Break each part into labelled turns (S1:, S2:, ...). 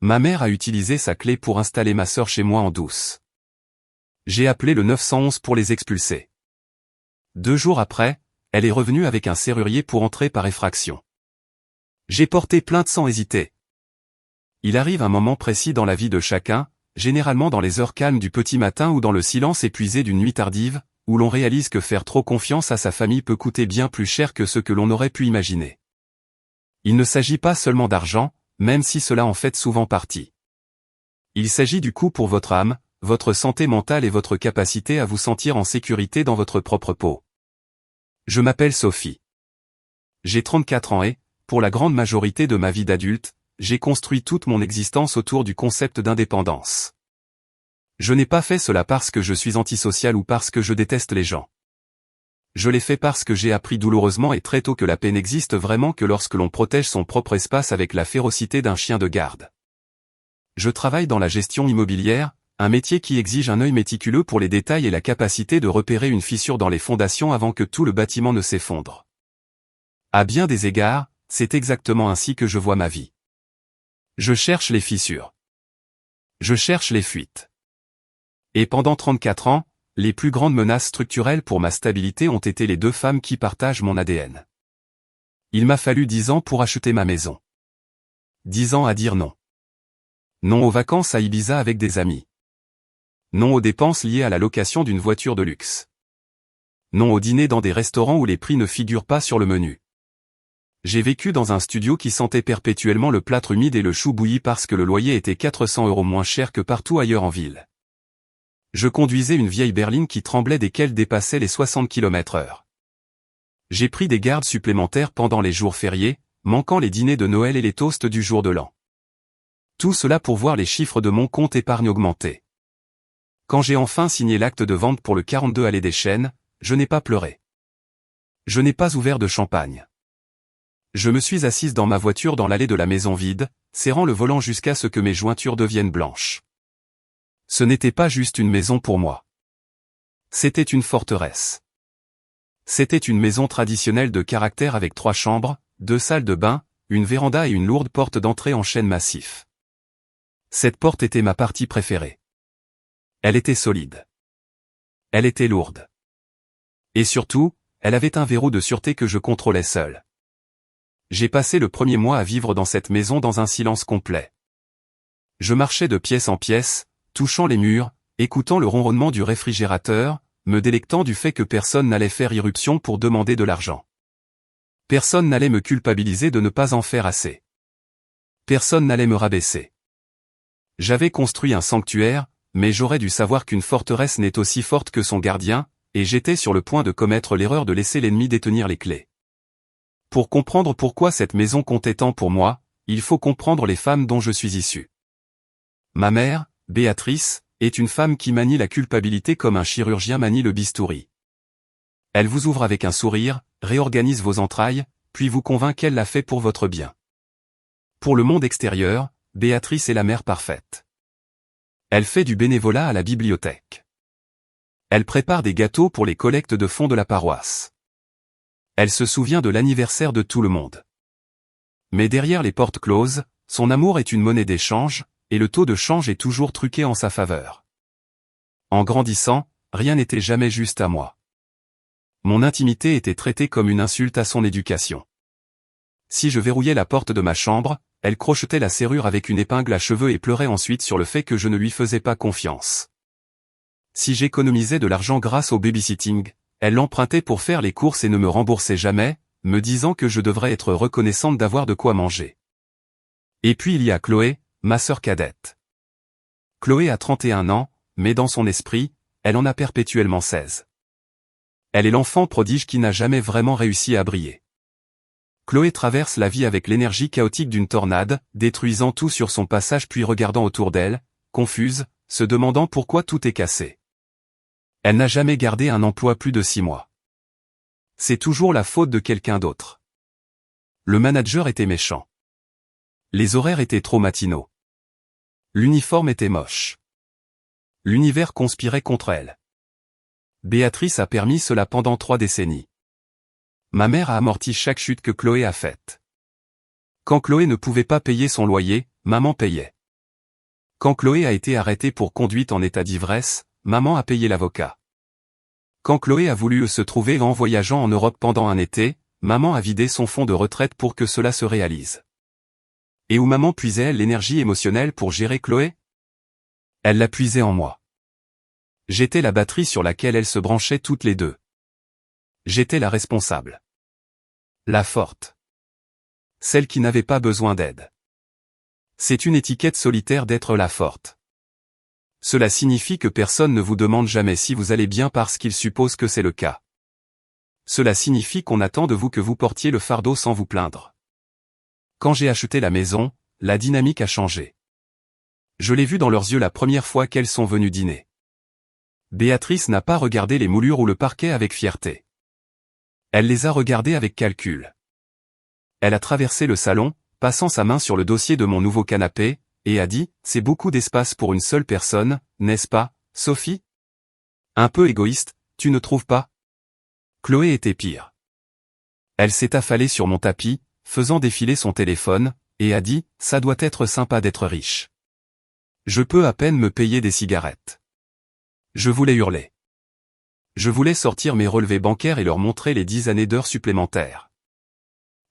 S1: Ma mère a utilisé sa clé pour installer ma sœur chez moi en douce. J'ai appelé le 911 pour les expulser. 2 jours après, elle est revenue avec un serrurier pour entrer par effraction. J'ai porté plainte sans hésiter. Il arrive un moment précis dans la vie de chacun, généralement dans les heures calmes du petit matin ou dans le silence épuisé d'une nuit tardive, où l'on réalise que faire trop confiance à sa famille peut coûter bien plus cher que ce que l'on aurait pu imaginer. Il ne s'agit pas seulement d'argent, même si cela en fait souvent partie. Il s'agit du coût pour votre âme, votre santé mentale et votre capacité à vous sentir en sécurité dans votre propre peau. Je m'appelle Sophie. J'ai 34 ans et, pour la grande majorité de ma vie d'adulte, j'ai construit toute mon existence autour du concept d'indépendance. Je n'ai pas fait cela parce que je suis antisocial ou parce que je déteste les gens. Je l'ai fait parce que j'ai appris douloureusement et très tôt que la paix n'existe vraiment que lorsque l'on protège son propre espace avec la férocité d'un chien de garde. Je travaille dans la gestion immobilière, un métier qui exige un œil méticuleux pour les détails et la capacité de repérer une fissure dans les fondations avant que tout le bâtiment ne s'effondre. À bien des égards, c'est exactement ainsi que je vois ma vie. Je cherche les fissures. Je cherche les fuites. Et pendant 34 ans, les plus grandes menaces structurelles pour ma stabilité ont été les 2 femmes qui partagent mon ADN. Il m'a fallu 10 ans pour acheter ma maison. 10 ans à dire non. Non aux vacances à Ibiza avec des amis. Non aux dépenses liées à la location d'une voiture de luxe. Non au dîner dans des restaurants où les prix ne figurent pas sur le menu. J'ai vécu dans un studio qui sentait perpétuellement le plâtre humide et le chou bouilli parce que le loyer était 400 € moins cher que partout ailleurs en ville. Je conduisais une vieille berline qui tremblait dès qu'elle dépassait les 60 km/h. J'ai pris des gardes supplémentaires pendant les jours fériés, manquant les dîners de Noël et les toasts du jour de l'an. Tout cela pour voir les chiffres de mon compte épargne augmenter. Quand j'ai enfin signé l'acte de vente pour le 42 allée des Chênes, je n'ai pas pleuré. Je n'ai pas ouvert de champagne. Je me suis assise dans ma voiture dans l'allée de la maison vide, serrant le volant jusqu'à ce que mes jointures deviennent blanches. Ce n'était pas juste une maison pour moi. C'était une forteresse. C'était une maison traditionnelle de caractère avec 3 chambres, 2 salles de bain, une véranda et une lourde porte d'entrée en chêne massif. Cette porte était ma partie préférée. Elle était solide. Elle était lourde. Et surtout, elle avait un verrou de sûreté que je contrôlais seul. J'ai passé le premier mois à vivre dans cette maison dans un silence complet. Je marchais de pièce en pièce, touchant les murs, écoutant le ronronnement du réfrigérateur, me délectant du fait que personne n'allait faire irruption pour demander de l'argent. Personne n'allait me culpabiliser de ne pas en faire assez. Personne n'allait me rabaisser. J'avais construit un sanctuaire, mais j'aurais dû savoir qu'une forteresse n'est aussi forte que son gardien, et j'étais sur le point de commettre l'erreur de laisser l'ennemi détenir les clés. Pour comprendre pourquoi cette maison comptait tant pour moi, il faut comprendre les femmes dont je suis issu. Ma mère, Béatrice, est une femme qui manie la culpabilité comme un chirurgien manie le bistouri. Elle vous ouvre avec un sourire, réorganise vos entrailles, puis vous convainc qu'elle l'a fait pour votre bien. Pour le monde extérieur, Béatrice est la mère parfaite. Elle fait du bénévolat à la bibliothèque. Elle prépare des gâteaux pour les collectes de fonds de la paroisse. Elle se souvient de l'anniversaire de tout le monde. Mais derrière les portes closes, son amour est une monnaie d'échange, et le taux de change est toujours truqué en sa faveur. En grandissant, rien n'était jamais juste à moi. Mon intimité était traitée comme une insulte à son éducation. Si je verrouillais la porte de ma chambre, elle crochetait la serrure avec une épingle à cheveux et pleurait ensuite sur le fait que je ne lui faisais pas confiance. Si j'économisais de l'argent grâce au babysitting, elle l'empruntait pour faire les courses et ne me remboursait jamais, me disant que je devrais être reconnaissante d'avoir de quoi manger. Et puis il y a Chloé, ma sœur cadette. Chloé a 31 ans, mais dans son esprit, elle en a perpétuellement 16. Elle est l'enfant prodige qui n'a jamais vraiment réussi à briller. Chloé traverse la vie avec l'énergie chaotique d'une tornade, détruisant tout sur son passage puis regardant autour d'elle, confuse, se demandant pourquoi tout est cassé. Elle n'a jamais gardé un emploi plus de 6 mois. C'est toujours la faute de quelqu'un d'autre. Le manager était méchant. Les horaires étaient trop matinaux. L'uniforme était moche. L'univers conspirait contre elle. Béatrice a permis cela pendant 3 décennies. Ma mère a amorti chaque chute que Chloé a faite. Quand Chloé ne pouvait pas payer son loyer, maman payait. Quand Chloé a été arrêtée pour conduite en état d'ivresse, maman a payé l'avocat. Quand Chloé a voulu se trouver en voyageant en Europe pendant un été, maman a vidé son fonds de retraite pour que cela se réalise. Et où maman puisait-elle l'énergie émotionnelle pour gérer Chloé? Elle l'a puisée en moi. J'étais la batterie sur laquelle elles se branchaient toutes les deux. J'étais la responsable. La forte. Celle qui n'avait pas besoin d'aide. C'est une étiquette solitaire d'être la forte. Cela signifie que personne ne vous demande jamais si vous allez bien parce qu'il suppose que c'est le cas. Cela signifie qu'on attend de vous que vous portiez le fardeau sans vous plaindre. Quand j'ai acheté la maison, la dynamique a changé. Je l'ai vu dans leurs yeux la première fois qu'elles sont venues dîner. Béatrice n'a pas regardé les moulures ou le parquet avec fierté. Elle les a regardés avec calcul. Elle a traversé le salon, passant sa main sur le dossier de mon nouveau canapé, et a dit « C'est beaucoup d'espace pour une seule personne, n'est-ce pas, Sophie ?» Un peu égoïste, tu ne trouves pas? Chloé était pire. Elle s'est affalée sur mon tapis, faisant défiler son téléphone, et a dit « Ça doit être sympa d'être riche. Je peux à peine me payer des cigarettes. » Je voulais hurler. Je voulais sortir mes relevés bancaires et leur montrer les 10 années d'heures supplémentaires.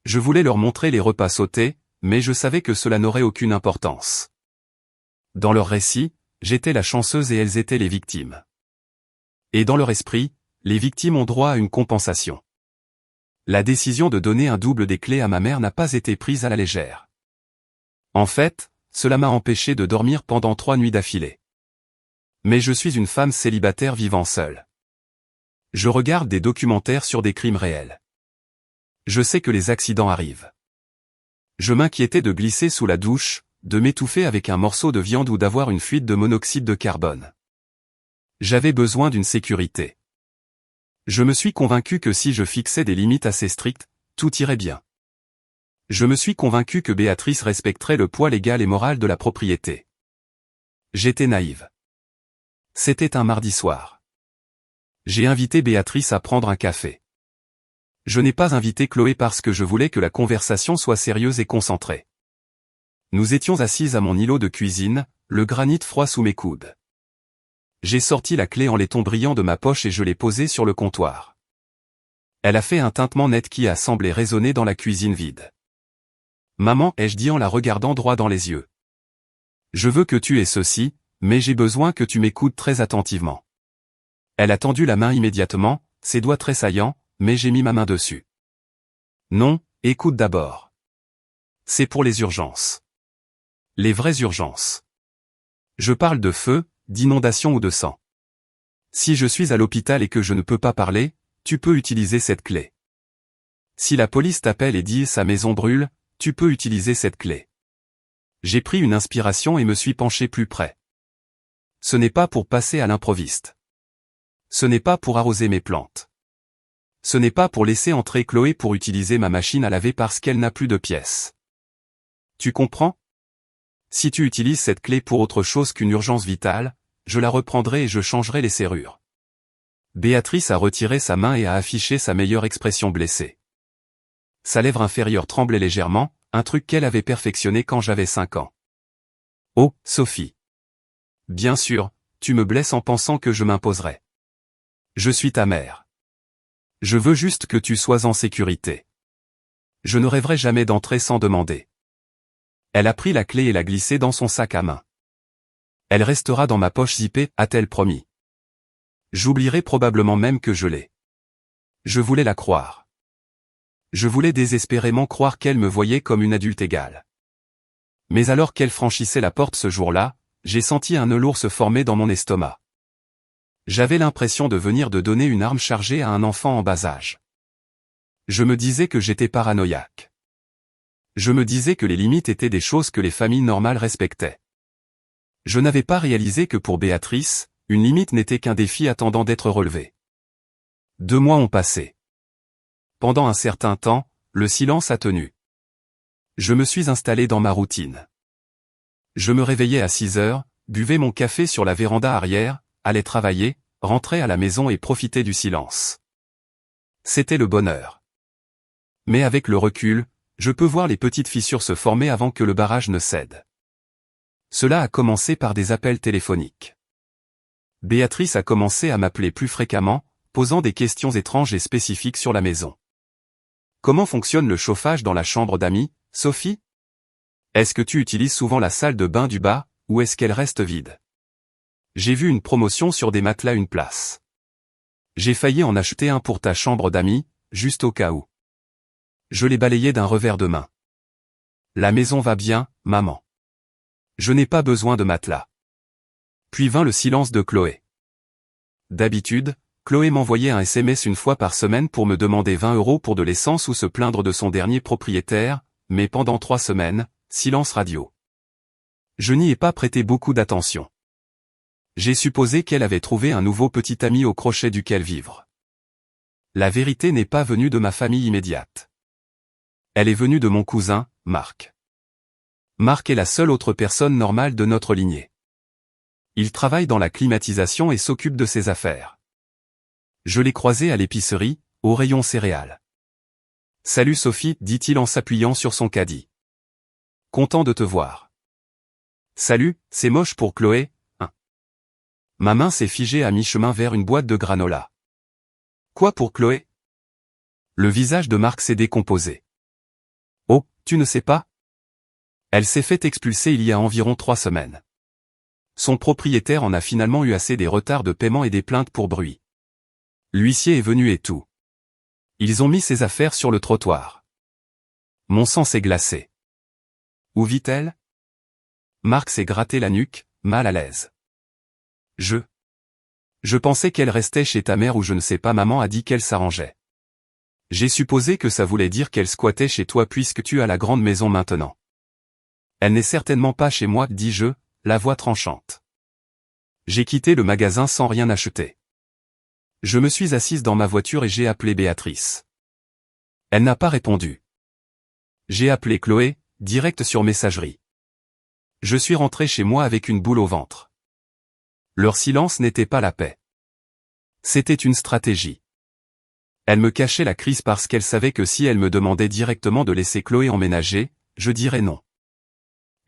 S1: Je voulais leur montrer les repas sautés, mais je savais que cela n'aurait aucune importance. Dans leur récit, j'étais la chanceuse et elles étaient les victimes. Et dans leur esprit, les victimes ont droit à une compensation. La décision de donner un double des clés à ma mère n'a pas été prise à la légère. En fait, cela m'a empêché de dormir pendant 3 nuits d'affilée. Mais je suis une femme célibataire vivant seule. Je regarde des documentaires sur des crimes réels. Je sais que les accidents arrivent. Je m'inquiétais de glisser sous la douche, de m'étouffer avec un morceau de viande ou d'avoir une fuite de monoxyde de carbone. J'avais besoin d'une sécurité. Je me suis convaincu que si je fixais des limites assez strictes, tout irait bien. Je me suis convaincu que Béatrice respecterait le poids légal et moral de la propriété. J'étais naïve. C'était un mardi soir. J'ai invité Béatrice à prendre un café. Je n'ai pas invité Chloé parce que je voulais que la conversation soit sérieuse et concentrée. Nous étions assises à mon îlot de cuisine, le granit froid sous mes coudes. J'ai sorti la clé en laiton brillant de ma poche et je l'ai posée sur le comptoir. Elle a fait un tintement net qui a semblé résonner dans la cuisine vide. Maman, ai-je dit en la regardant droit dans les yeux. Je veux que tu aies ceci, mais j'ai besoin que tu m'écoutes très attentivement. Elle a tendu la main immédiatement, ses doigts tressaillants, mais j'ai mis ma main dessus. Non, écoute d'abord. C'est pour les urgences. Les vraies urgences. Je parle de feu, d'inondation ou de sang. Si je suis à l'hôpital et que je ne peux pas parler, tu peux utiliser cette clé. Si la police t'appelle et dit « sa maison brûle », tu peux utiliser cette clé. J'ai pris une inspiration et me suis penché plus près. Ce n'est pas pour passer à l'improviste. Ce n'est pas pour arroser mes plantes. Ce n'est pas pour laisser entrer Chloé pour utiliser ma machine à laver parce qu'elle n'a plus de pièces. Tu comprends? Si tu utilises cette clé pour autre chose qu'une urgence vitale, je la reprendrai et je changerai les serrures. Béatrice a retiré sa main et a affiché sa meilleure expression blessée. Sa lèvre inférieure tremblait légèrement, un truc qu'elle avait perfectionné quand j'avais 5 ans. Oh, Sophie. Bien sûr, tu me blesses en pensant que je m'imposerai. Je suis ta mère. Je veux juste que tu sois en sécurité. Je ne rêverai jamais d'entrer sans demander. Elle a pris la clé et l'a glissée dans son sac à main. Elle restera dans ma poche zippée, a-t-elle promis. J'oublierai probablement même que je l'ai. Je voulais la croire. Je voulais désespérément croire qu'elle me voyait comme une adulte égale. Mais alors qu'elle franchissait la porte ce jour-là, j'ai senti un nœud lourd se former dans mon estomac. J'avais l'impression de venir de donner une arme chargée à un enfant en bas âge. Je me disais que j'étais paranoïaque. Je me disais que les limites étaient des choses que les familles normales respectaient. Je n'avais pas réalisé que pour Béatrice, une limite n'était qu'un défi attendant d'être relevé. 2 mois ont passé. Pendant un certain temps, le silence a tenu. Je me suis installé dans ma routine. Je me réveillais à 6 heures, buvais mon café sur la véranda arrière, allais travailler, rentrais à la maison et profitais du silence. C'était le bonheur. Mais avec le recul, je peux voir les petites fissures se former avant que le barrage ne cède. Cela a commencé par des appels téléphoniques. Béatrice a commencé à m'appeler plus fréquemment, posant des questions étranges et spécifiques sur la maison. Comment fonctionne le chauffage dans la chambre d'amis, Sophie? Est-ce que tu utilises souvent la salle de bain du bas, ou est-ce qu'elle reste vide? J'ai vu une promotion sur des matelas une place. J'ai failli en acheter un pour ta chambre d'amis, juste au cas où. Je l'ai balayé d'un revers de main. La maison va bien, maman. Je n'ai pas besoin de matelas. Puis vint le silence de Chloé. D'habitude, Chloé m'envoyait un SMS une fois par semaine pour me demander 20 € pour de l'essence ou se plaindre de son dernier propriétaire, mais pendant 3 semaines, silence radio. Je n'y ai pas prêté beaucoup d'attention. J'ai supposé qu'elle avait trouvé un nouveau petit ami au crochet duquel vivre. La vérité n'est pas venue de ma famille immédiate. Elle est venue de mon cousin, Marc. Marc est la seule autre personne normale de notre lignée. Il travaille dans la climatisation et s'occupe de ses affaires. Je l'ai croisé à l'épicerie, au rayon céréales. « Salut Sophie » dit-il en s'appuyant sur son caddie. « Content de te voir. »« Salut, c'est moche pour Chloé, hein ?» Ma main s'est figée à mi-chemin vers une boîte de granola. « Quoi pour Chloé ?» Le visage de Marc s'est décomposé. « Oh, tu ne sais pas ? Elle s'est fait expulser il y a environ 3 semaines. Son propriétaire en a finalement eu assez des retards de paiement et des plaintes pour bruit. L'huissier est venu et tout. Ils ont mis ses affaires sur le trottoir. Mon sang s'est glacé. Où vit-elle ? Marc s'est gratté la nuque, mal à l'aise. Je pensais qu'elle restait chez ta mère ou je ne sais pas, maman a dit qu'elle s'arrangeait. J'ai supposé que ça voulait dire qu'elle squattait chez toi puisque tu as la grande maison maintenant. Elle n'est certainement pas chez moi, dis-je, la voix tranchante. J'ai quitté le magasin sans rien acheter. Je me suis assise dans ma voiture et j'ai appelé Béatrice. Elle n'a pas répondu. J'ai appelé Chloé, direct sur messagerie. Je suis rentré chez moi avec une boule au ventre. Leur silence n'était pas la paix. C'était une stratégie. Elle me cachait la crise parce qu'elle savait que si elle me demandait directement de laisser Chloé emménager, je dirais non.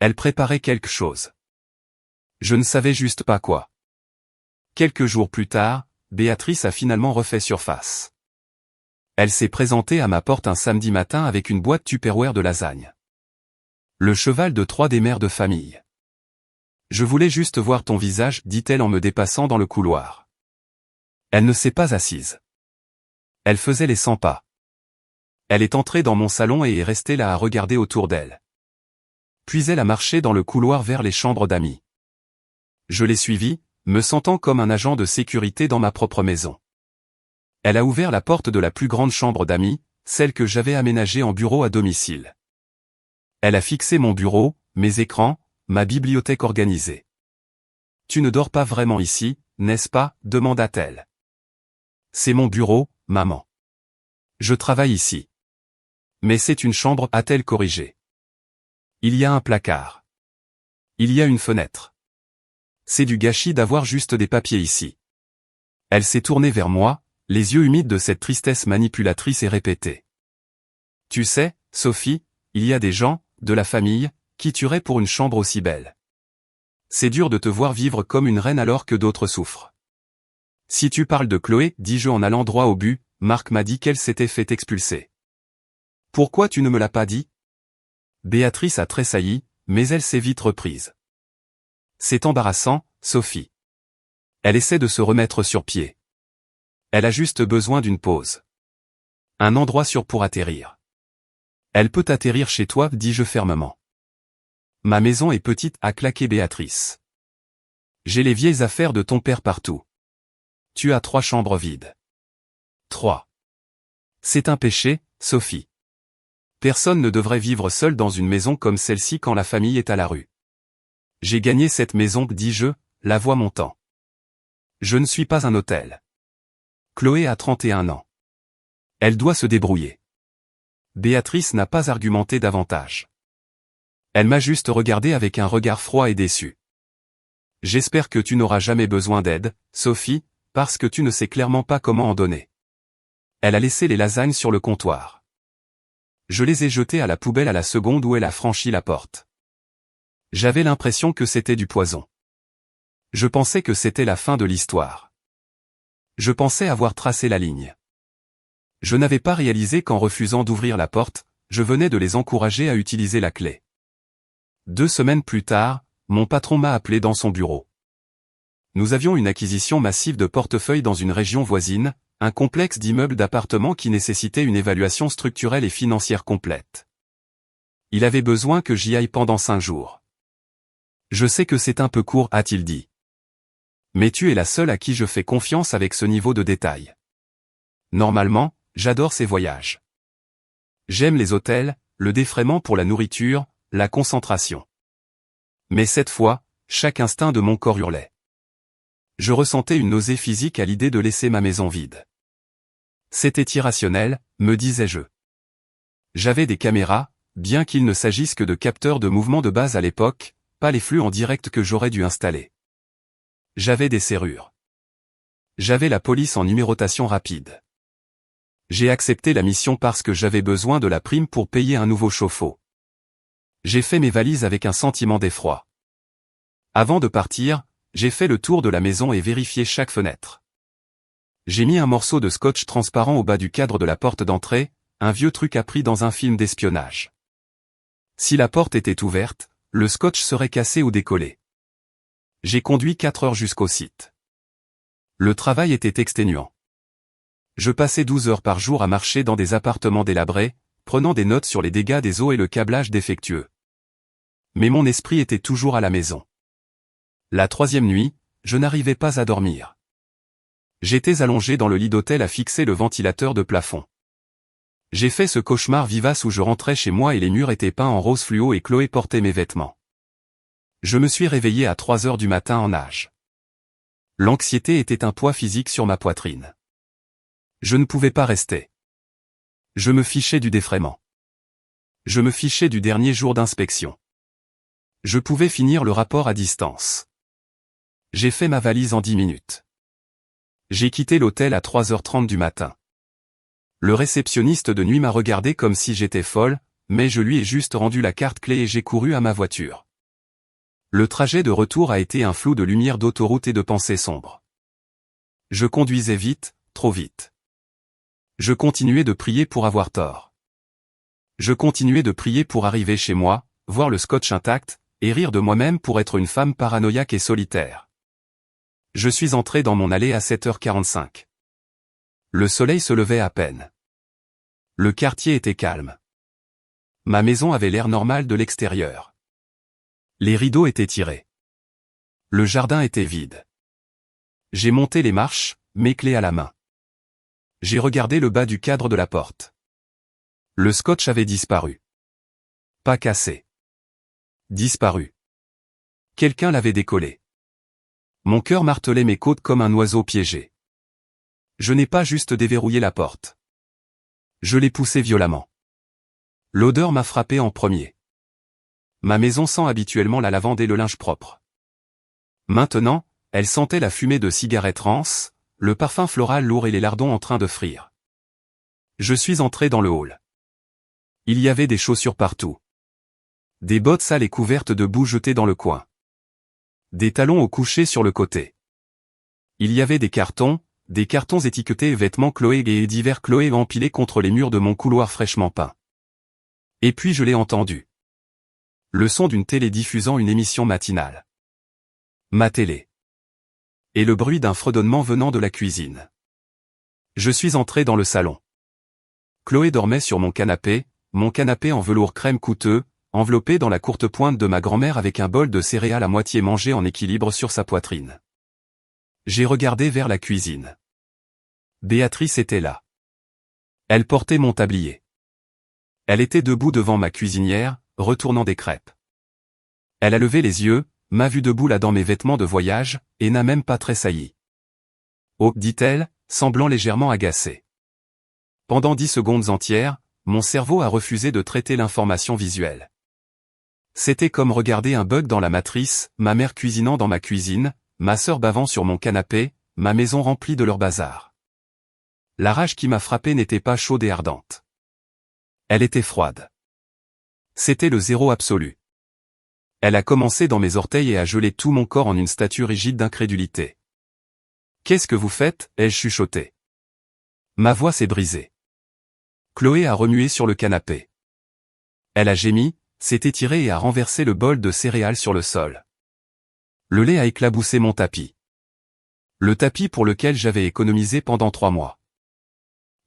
S1: Elle préparait quelque chose. Je ne savais juste pas quoi. Quelques jours plus tard, Béatrice a finalement refait surface. Elle s'est présentée à ma porte un samedi matin avec une boîte Tupperware de lasagne. Le cheval de Troie des mères de famille. Je voulais juste voir ton visage, dit-elle en me dépassant dans le couloir. Elle ne s'est pas assise. Elle faisait les 100 pas. Elle est entrée dans mon salon et est restée là à regarder autour d'elle. Puis elle a marché dans le couloir vers les chambres d'amis. Je l'ai suivie, me sentant comme un agent de sécurité dans ma propre maison. Elle a ouvert la porte de la plus grande chambre d'amis, celle que j'avais aménagée en bureau à domicile. Elle a fixé mon bureau, mes écrans, ma bibliothèque organisée. « Tu ne dors pas vraiment ici, n'est-ce pas ?» demanda-t-elle. « C'est mon bureau, maman. Je travaille ici. »« Mais c'est une chambre » a-t-elle corrigé. « Il y a un placard. Il y a une fenêtre. C'est du gâchis d'avoir juste des papiers ici. » Elle s'est tournée vers moi, les yeux humides de cette tristesse manipulatrice et répétée. « Tu sais, Sophie, il y a des gens, de la famille, qui tueraient pour une chambre aussi belle. C'est dur de te voir vivre comme une reine alors que d'autres souffrent. » Si tu parles de Chloé, dis-je en allant droit au but, Marc m'a dit qu'elle s'était fait expulser. Pourquoi tu ne me l'as pas dit? Béatrice a tressailli, mais elle s'est vite reprise. C'est embarrassant, Sophie. Elle essaie de se remettre sur pied. Elle a juste besoin d'une pause. Un endroit sûr pour atterrir. Elle peut atterrir chez toi, dis-je fermement. Ma maison est petite, a claqué Béatrice. J'ai les vieilles affaires de ton père partout. Tu as 3 chambres vides. 3. C'est un péché, Sophie. Personne ne devrait vivre seul dans une maison comme celle-ci quand la famille est à la rue. J'ai gagné cette maison, dis-je, la voix montant. Je ne suis pas un hôtel. Chloé a 31 ans. Elle doit se débrouiller. Béatrice n'a pas argumenté davantage. Elle m'a juste regardé avec un regard froid et déçu. J'espère que tu n'auras jamais besoin d'aide, Sophie, parce que tu ne sais clairement pas comment en donner. Elle a laissé les lasagnes sur le comptoir. Je les ai jetées à la poubelle à la seconde où elle a franchi la porte. J'avais l'impression que c'était du poison. Je pensais que c'était la fin de l'histoire. Je pensais avoir tracé la ligne. Je n'avais pas réalisé qu'en refusant d'ouvrir la porte, je venais de les encourager à utiliser la clé. 2 semaines plus tard, mon patron m'a appelé dans son bureau. Nous avions une acquisition massive de portefeuilles dans une région voisine, un complexe d'immeubles d'appartements qui nécessitait une évaluation structurelle et financière complète. Il avait besoin que j'y aille pendant 5 jours. Je sais que c'est un peu court, a-t-il dit. Mais tu es la seule à qui je fais confiance avec ce niveau de détail. Normalement, j'adore ces voyages. J'aime les hôtels, le défraiement pour la nourriture, la concentration. Mais cette fois, chaque instinct de mon corps hurlait. Je ressentais une nausée physique à l'idée de laisser ma maison vide. C'était irrationnel, me disais-je. J'avais des caméras, bien qu'il ne s'agisse que de capteurs de mouvement de base à l'époque, pas les flux en direct que j'aurais dû installer. J'avais des serrures. J'avais la police en numérotation rapide. J'ai accepté la mission parce que j'avais besoin de la prime pour payer un nouveau chauffe-eau. J'ai fait mes valises avec un sentiment d'effroi. Avant de partir, j'ai fait le tour de la maison et vérifié chaque fenêtre. J'ai mis un morceau de scotch transparent au bas du cadre de la porte d'entrée, un vieux truc appris dans un film d'espionnage. Si la porte était ouverte, le scotch serait cassé ou décollé. J'ai conduit 4 heures jusqu'au site. Le travail était exténuant. Je passais 12 heures par jour à marcher dans des appartements délabrés, prenant des notes sur les dégâts des eaux et le câblage défectueux. Mais mon esprit était toujours à la maison. La 3e nuit, je n'arrivais pas à dormir. J'étais allongé dans le lit d'hôtel à fixer le ventilateur de plafond. J'ai fait ce cauchemar vivace où je rentrais chez moi et les murs étaient peints en rose fluo et Chloé portait mes vêtements. Je me suis réveillé à 3 heures du matin en nage. L'anxiété était un poids physique sur ma poitrine. Je ne pouvais pas rester. Je me fichais du défraiement. Je me fichais du dernier jour d'inspection. Je pouvais finir le rapport à distance. J'ai fait ma valise en 10 minutes. J'ai quitté l'hôtel à 3h30 du matin. Le réceptionniste de nuit m'a regardé comme si j'étais folle, mais je lui ai juste rendu la carte clé et j'ai couru à ma voiture. Le trajet de retour a été un flou de lumière d'autoroute et de pensées sombres. Je conduisais vite, trop vite. Je continuais de prier pour avoir tort. Je continuais de prier pour arriver chez moi, voir le scotch intact, et rire de moi-même pour être une femme paranoïaque et solitaire. Je suis entré dans mon allée à 7h45. Le soleil se levait à peine. Le quartier était calme. Ma maison avait l'air normal de l'extérieur. Les rideaux étaient tirés. Le jardin était vide. J'ai monté les marches, mes clés à la main. J'ai regardé le bas du cadre de la porte. Le scotch avait disparu. Pas cassé. Disparu. Quelqu'un l'avait décollé. Mon cœur martelait mes côtes comme un oiseau piégé. Je n'ai pas juste déverrouillé la porte. Je l'ai poussée violemment. L'odeur m'a frappé en premier. Ma maison sent habituellement la lavande et le linge propre. Maintenant, elle sentait la fumée de cigarettes rances, le parfum floral lourd et les lardons en train de frire. Je suis entré dans le hall. Il y avait des chaussures partout. Des bottes sales et couvertes de boue jetées dans le coin. Des talons au coucher sur le côté. Il y avait des cartons étiquetés vêtements Chloé et divers Chloé empilés contre les murs de mon couloir fraîchement peint. Et puis je l'ai entendu. Le son d'une télé diffusant une émission matinale. Ma télé. Et le bruit d'un fredonnement venant de la cuisine. Je suis entré dans le salon. Chloé dormait sur mon canapé en velours crème coûteux, enveloppé dans la courte pointe de ma grand-mère avec un bol de céréales à moitié mangé en équilibre sur sa poitrine. J'ai regardé vers la cuisine. Béatrice était là. Elle portait mon tablier. Elle était debout devant ma cuisinière, retournant des crêpes. Elle a levé les yeux, m'a vu debout là dans mes vêtements de voyage, et n'a même pas tressailli. Oh, dit-elle, semblant légèrement agacée. Pendant 10 secondes entières, mon cerveau a refusé de traiter l'information visuelle. C'était comme regarder un bug dans la matrice, ma mère cuisinant dans ma cuisine, ma sœur bavant sur mon canapé, ma maison remplie de leur bazar. La rage qui m'a frappé n'était pas chaude et ardente. Elle était froide. C'était le zéro absolu. Elle a commencé dans mes orteils et a gelé tout mon corps en une statue rigide d'incrédulité. Qu'est-ce que vous faites, ai-je chuchoté. Ma voix s'est brisée. Chloé a remué sur le canapé. Elle a gémi, s'est étirée et a renversé le bol de céréales sur le sol. Le lait a éclaboussé mon tapis. Le tapis pour lequel j'avais économisé pendant 3 mois.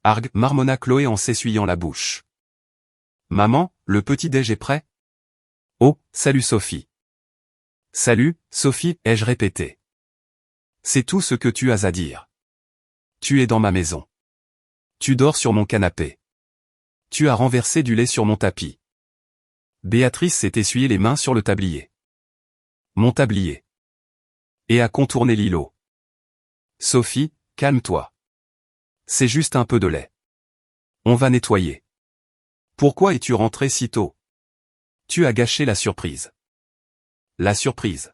S1: Arg, marmonna Chloé en s'essuyant la bouche. Maman, le petit-déj est prêt? Oh, salut Sophie. Salut, Sophie, ai-je répété. C'est tout ce que tu as à dire. Tu es dans ma maison. Tu dors sur mon canapé. Tu as renversé du lait sur mon tapis. Béatrice s'est essuyé les mains sur le tablier. Mon tablier. Et a contourné l'îlot. Sophie, calme-toi. C'est juste un peu de lait. On va nettoyer. Pourquoi es-tu rentrée si tôt? Tu as gâché la surprise. La surprise.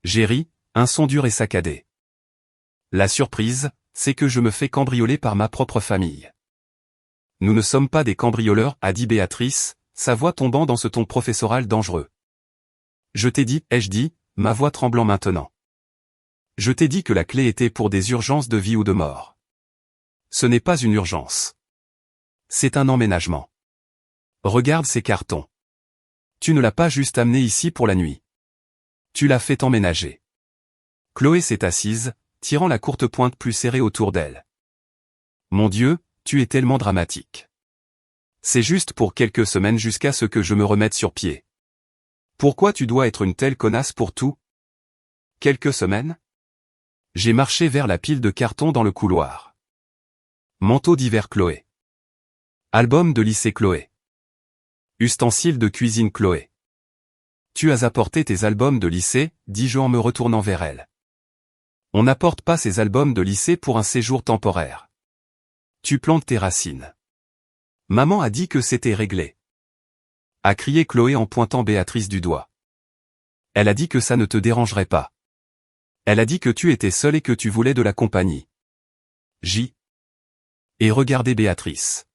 S1: J'ai ri, un son dur et saccadé. La surprise, c'est que je me fais cambrioler par ma propre famille. Nous ne sommes pas des cambrioleurs, a dit Béatrice, sa voix tombant dans ce ton professoral dangereux. Je t'ai dit, ai-je dit, ma voix tremblant maintenant. Je t'ai dit que la clé était pour des urgences de vie ou de mort. Ce n'est pas une urgence. C'est un emménagement. Regarde ces cartons. Tu ne l'as pas juste amené ici pour la nuit. Tu l'as fait emménager. Chloé s'est assise, tirant la courte pointe plus serrée autour d'elle. Mon Dieu, tu es tellement dramatique. C'est juste pour quelques semaines jusqu'à ce que je me remette sur pied. Pourquoi tu dois être une telle connasse pour tout? Quelques semaines? J'ai marché vers la pile de cartons dans le couloir. Manteau d'hiver Chloé. Album de lycée Chloé. Ustensiles de cuisine Chloé. Tu as apporté tes albums de lycée, dis-je en me retournant vers elle. On n'apporte pas ces albums de lycée pour un séjour temporaire. Tu plantes tes racines. Maman a dit que c'était réglé. A crié Chloé en pointant Béatrice du doigt. Elle a dit que ça ne te dérangerait pas. Elle a dit que tu étais seule et que tu voulais de la compagnie. Et regardez Béatrice.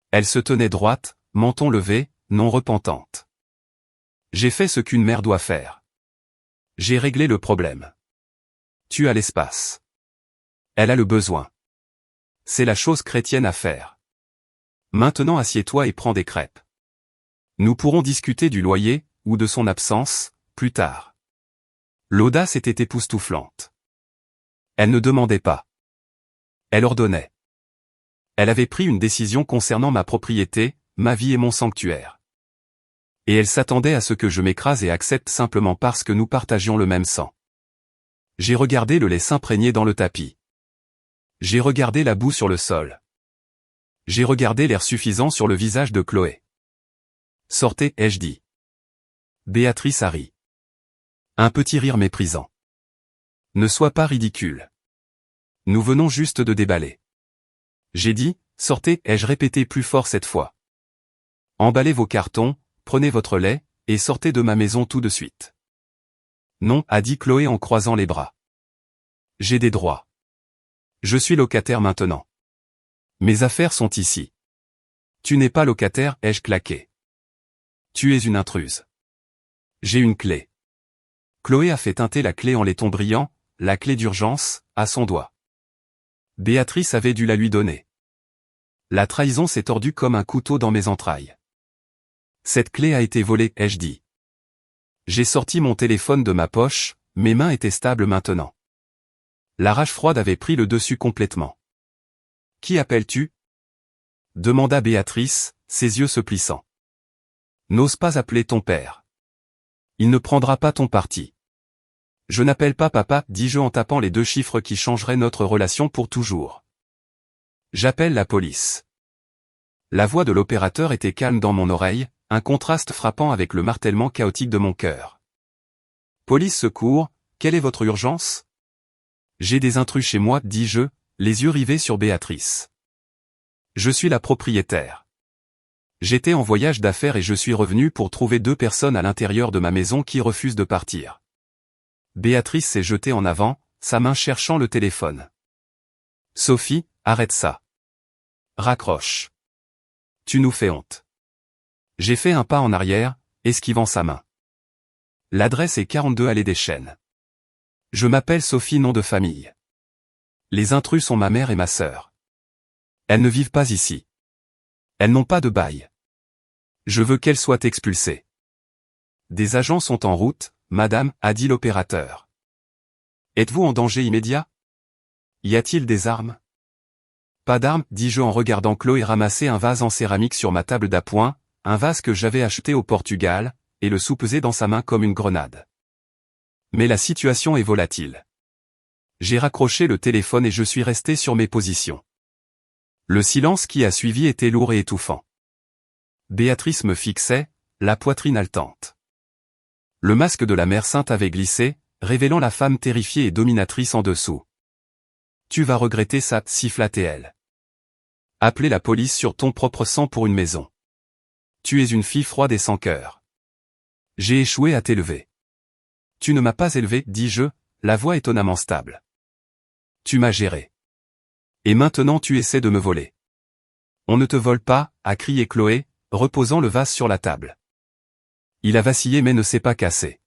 S1: Elle se tenait droite, menton levé, non repentante. J'ai fait ce qu'une mère doit faire. J'ai réglé le problème. Tu as l'espace. Elle a le besoin. C'est la chose chrétienne à faire. Maintenant assieds-toi et prends des crêpes. Nous pourrons discuter du loyer, ou de son absence, plus tard. L'audace était époustouflante. Elle ne demandait pas. Elle ordonnait. Elle avait pris une décision concernant ma propriété, ma vie et mon sanctuaire. Et elle s'attendait à ce que je m'écrase et accepte simplement parce que nous partagions le même sang. J'ai regardé le lait s'imprégner dans le tapis. J'ai regardé la boue sur le sol. J'ai regardé l'air suffisant sur le visage de Chloé. Sortez, ai-je dit. Béatrice a ri. Un petit rire méprisant. Ne sois pas ridicule. Nous venons juste de déballer. J'ai dit, sortez, ai-je répété plus fort cette fois. Emballez vos cartons, prenez votre lait, et sortez de ma maison tout de suite. Non, a dit Chloé en croisant les bras. J'ai des droits. Je suis locataire maintenant. Mes affaires sont ici. Tu n'es pas locataire, ai-je claqué. Tu es une intruse. J'ai une clé. Chloé a fait teinter la clé en laiton brillant, la clé d'urgence, à son doigt. Béatrice avait dû la lui donner. La trahison s'est tordue comme un couteau dans mes entrailles. Cette clé a été volée, ai-je dit. J'ai sorti mon téléphone de ma poche, mes mains étaient stables maintenant. La rage froide avait pris le dessus complètement. Qui appelles-tu? Demanda Béatrice, ses yeux se plissant. N'ose pas appeler ton père. Il ne prendra pas ton parti. Je n'appelle pas papa, dis-je en tapant les 2 chiffres qui changeraient notre relation pour toujours. J'appelle la police. La voix de l'opérateur était calme dans mon oreille, un contraste frappant avec le martèlement chaotique de mon cœur. Police secours, quelle est votre urgence? J'ai des intrus chez moi, dis-je, les yeux rivés sur Béatrice. Je suis la propriétaire. J'étais en voyage d'affaires et je suis revenu pour trouver 2 personnes à l'intérieur de ma maison qui refusent de partir. Béatrice s'est jetée en avant, sa main cherchant le téléphone. Sophie, arrête ça. Raccroche. Tu nous fais honte. J'ai fait un pas en arrière, esquivant sa main. L'adresse est 42 allée des Chênes. Je m'appelle Sophie, nom de famille. Les intrus sont ma mère et ma sœur. Elles ne vivent pas ici. Elles n'ont pas de bail. Je veux qu'elles soient expulsées. Des agents sont en route, madame, a dit l'opérateur. Êtes-vous en danger immédiat? Y a-t-il des armes? Pas d'armes, dis-je en regardant Chloé ramasser un vase en céramique sur ma table d'appoint, un vase que j'avais acheté au Portugal, et le soupeser dans sa main comme une grenade. Mais la situation est volatile. J'ai raccroché le téléphone et je suis resté sur mes positions. Le silence qui a suivi était lourd et étouffant. Béatrice me fixait, la poitrine haletante. Le masque de la mère sainte avait glissé, révélant la femme terrifiée et dominatrice en dessous. Tu vas regretter ça, siffla-t-elle. Appeler la police sur ton propre sang pour une maison. Tu es une fille froide et sans cœur. J'ai échoué à t'élever. Tu ne m'as pas élevé, dis-je, la voix étonnamment stable. Tu m'as géré. Et maintenant tu essaies de me voler. On ne te vole pas, a crié Chloé, reposant le vase sur la table. Il a vacillé mais ne s'est pas cassé.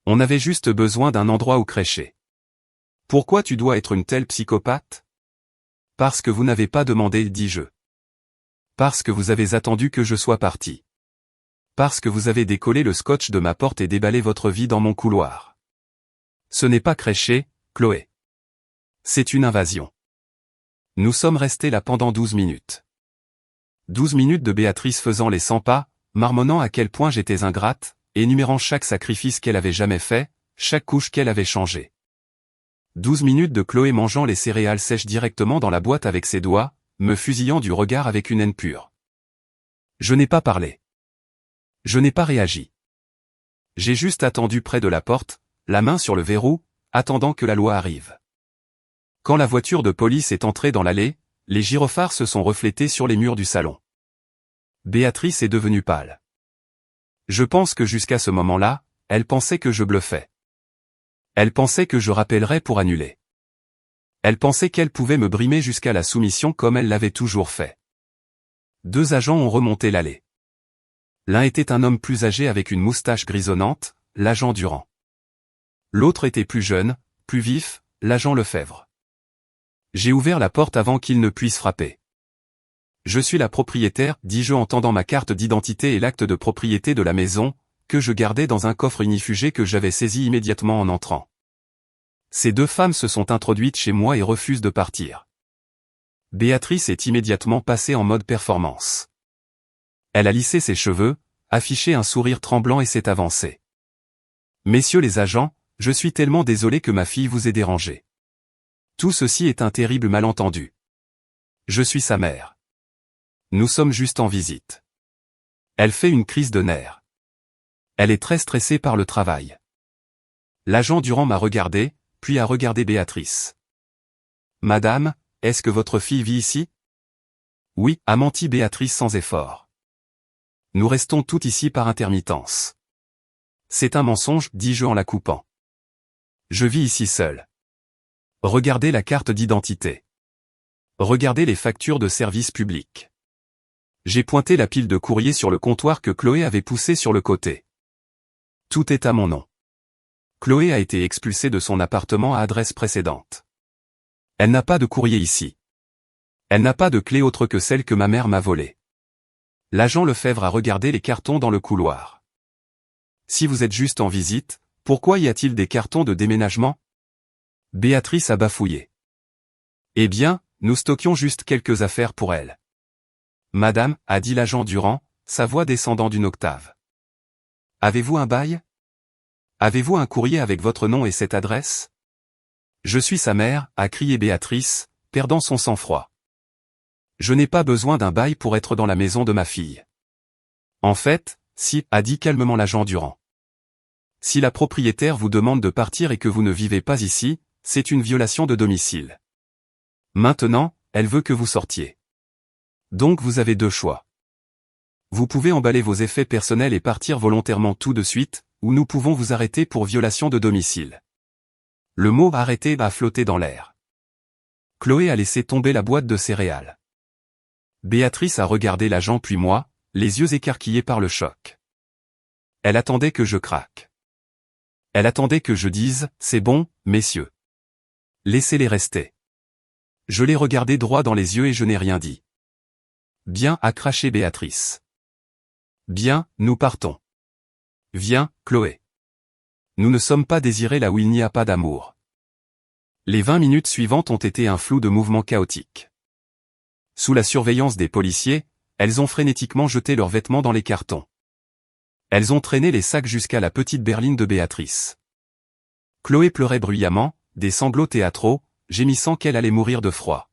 S1: On avait juste besoin d'un endroit où crécher. Pourquoi tu dois être une telle psychopathe? Parce que vous n'avez pas demandé, dis-je. Parce que vous avez attendu que je sois parti. Parce que vous avez décollé le scotch de ma porte et déballé votre vie dans mon couloir. Ce n'est pas crécher, Chloé. C'est une invasion. Nous sommes restés là pendant 12 minutes. 12 minutes de Béatrice faisant les 100 pas, marmonnant à quel point j'étais ingrate, énumérant chaque sacrifice qu'elle avait jamais fait, chaque couche qu'elle avait changée. 12 minutes de Chloé mangeant les céréales sèches directement dans la boîte avec ses doigts, me fusillant du regard avec une haine pure. Je n'ai pas parlé. Je n'ai pas réagi. J'ai juste attendu près de la porte, la main sur le verrou, attendant que la loi arrive. Quand la voiture de police est entrée dans l'allée, les gyrophares se sont reflétés sur les murs du salon. Béatrice est devenue pâle. Je pense que jusqu'à ce moment-là, elle pensait que je bluffais. Elle pensait que je rappellerais pour annuler. Elle pensait qu'elle pouvait me brimer jusqu'à la soumission comme elle l'avait toujours fait. 2 agents ont remonté l'allée. L'un était un homme plus âgé avec une moustache grisonnante, l'agent Durand. L'autre était plus jeune, plus vif, l'agent Lefebvre. J'ai ouvert la porte avant qu'il ne puisse frapper. Je suis la propriétaire, dis-je en tendant ma carte d'identité et l'acte de propriété de la maison, que je gardais dans un coffre ignifugé que j'avais saisi immédiatement en entrant. Ces 2 femmes se sont introduites chez moi et refusent de partir. Béatrice est immédiatement passée en mode performance. Elle a lissé ses cheveux, affiché un sourire tremblant et s'est avancée. Messieurs les agents, je suis tellement désolé que ma fille vous ait dérangé. Tout ceci est un terrible malentendu. Je suis sa mère. Nous sommes juste en visite. Elle fait une crise de nerfs. Elle est très stressée par le travail. L'agent Durand m'a regardé, puis a regardé Béatrice. Madame, est-ce que votre fille vit ici? Oui, a menti Béatrice sans effort. Nous restons toutes ici par intermittence. C'est un mensonge, dis-je en la coupant. Je vis ici seul. Regardez la carte d'identité. Regardez les factures de service public. J'ai pointé la pile de courrier sur le comptoir que Chloé avait poussé sur le côté. Tout est à mon nom. Chloé a été expulsée de son appartement à adresse précédente. Elle n'a pas de courrier ici. Elle n'a pas de clé autre que celle que ma mère m'a volée. L'agent Lefebvre a regardé les cartons dans le couloir. Si vous êtes juste en visite, pourquoi y a-t-il des cartons de déménagement? Béatrice a bafouillé. Eh bien, nous stockions juste quelques affaires pour elle. Madame, a dit l'agent Durand, sa voix descendant d'une octave. Avez-vous un bail? Avez-vous un courrier avec votre nom et cette adresse? Je suis sa mère, a crié Béatrice, perdant son sang-froid. Je n'ai pas besoin d'un bail pour être dans la maison de ma fille. En fait, si, a dit calmement l'agent Durand. Si la propriétaire vous demande de partir et que vous ne vivez pas ici, c'est une violation de domicile. Maintenant, elle veut que vous sortiez. Donc vous avez 2 choix. Vous pouvez emballer vos effets personnels et partir volontairement tout de suite, ou nous pouvons vous arrêter pour violation de domicile. Le mot arrêter a flotté dans l'air. Chloé a laissé tomber la boîte de céréales. Béatrice a regardé l'agent puis moi, les yeux écarquillés par le choc. Elle attendait que je craque. Elle attendait que je dise « C'est bon, messieurs. Laissez-les rester ». Je l'ai regardé droit dans les yeux et je n'ai rien dit. « Bien » a craché Béatrice. « Bien, nous partons. Viens, Chloé. Nous ne sommes pas désirés là où il n'y a pas d'amour. » Les 20 minutes suivantes ont été un flou de mouvements chaotiques. Sous la surveillance des policiers, elles ont frénétiquement jeté leurs vêtements dans les cartons. Elles ont traîné les sacs jusqu'à la petite berline de Béatrice. Chloé pleurait bruyamment, des sanglots théâtraux, gémissant qu'elle allait mourir de froid.